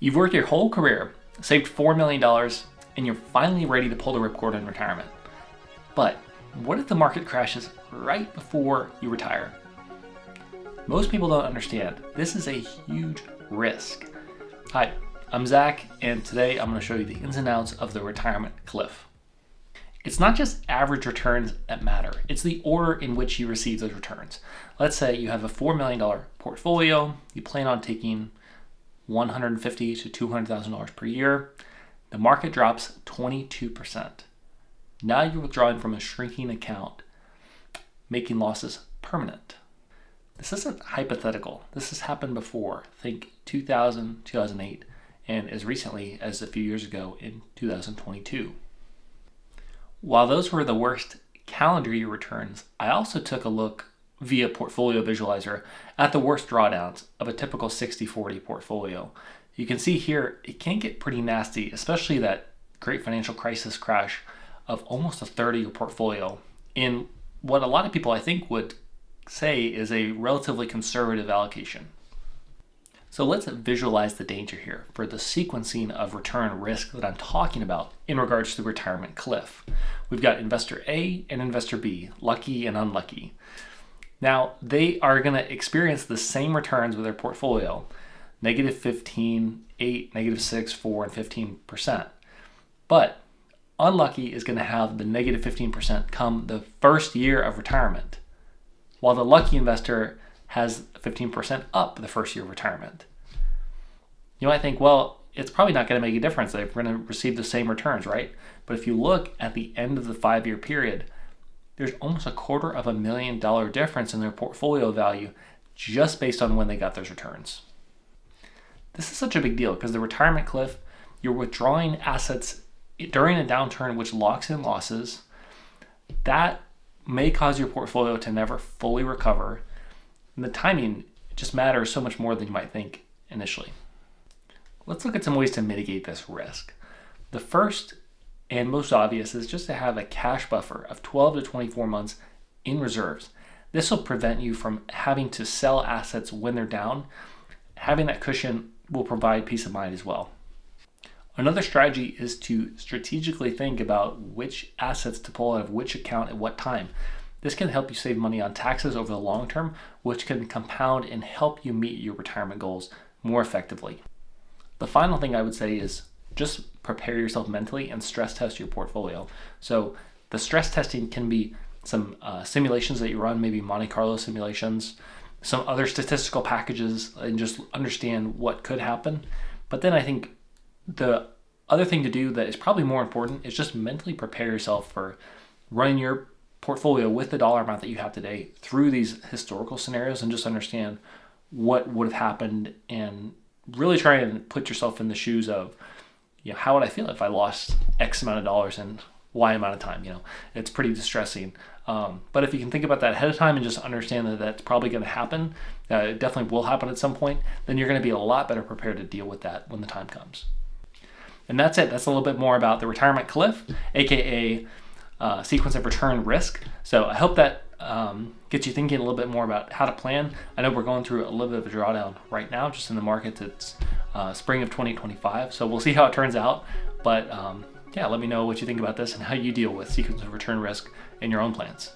You've worked your whole career, saved $4 million, and you're finally ready to pull the ripcord in retirement. But what if the market crashes right before you retire? Most people don't understand. This is a huge risk. Hi, I'm Zach, and today I'm going to show you the ins and outs of the retirement cliff. It's not just average returns that matter. It's the order in which you receive those returns. Let's say you have a $4 million portfolio. You plan on taking $150,000 to $200,000 per year. The market drops 22%. Now you're withdrawing from a shrinking account, making losses permanent. This isn't hypothetical. This has happened before. Think 2000, 2008, and as recently as a few years ago in 2022. While those were the worst calendar year returns, I also took a look via Portfolio Visualizer at the worst drawdowns of a typical 60-40 portfolio. You can see here it can get pretty nasty, especially that great financial crisis crash of almost a third of your portfolio in what a lot of people I think would say is a relatively conservative allocation. So let's visualize the danger here for the sequencing of return risk that I'm talking about in regards to the retirement cliff. We've got investor A and investor B, lucky and unlucky. Now, they are going to experience the same returns with their portfolio, -15, 8, -6, 4, and 15%. But unlucky is going to have the -15% come the first year of retirement, while the lucky investor has 15% up the first year of retirement. You might think, well, it's probably not going to make a difference. They're going to receive the same returns, right? But if you look at the end of the 5-year period, there's almost $250,000 difference in their portfolio value just based on when they got those returns. This is such a big deal because the retirement cliff, you're withdrawing assets during a downturn which locks in losses. That may cause your portfolio to never fully recover. And the timing just matters so much more than you might think initially. Let's look at some ways to mitigate this risk. The first and most obvious is just to have a cash buffer of 12 to 24 months in reserves. This will prevent you from having to sell assets when they're down. Having that cushion will provide peace of mind as well. Another strategy is to strategically think about which assets to pull out of which account at what time. This can help you save money on taxes over the long term, which can compound and help you meet your retirement goals more effectively. The final thing I would say is just prepare yourself mentally and stress test your portfolio. So the stress testing can be some simulations that you run, maybe Monte Carlo simulations, some other statistical packages, and just understand what could happen. But then I think the other thing to do that is probably more important is just mentally prepare yourself for running your portfolio with the dollar amount that you have today through these historical scenarios and just understand what would have happened and really try and put yourself in the shoes of, how would I feel if I lost X amount of dollars in Y amount of time? It's pretty distressing. But if you can think about that ahead of time and just understand that that's probably going to happen, it definitely will happen at some point, then you're going to be a lot better prepared to deal with that when the time comes. And that's it. That's a little bit more about the retirement cliff, aka sequence of return risk. So I hope that gets you thinking a little bit more about how to plan. I know we're going through a little bit of a drawdown right now, just in the market. It's spring of 2025, so we'll see how it turns out. But let me know what you think about this and how you deal with sequence of return risk in your own plans.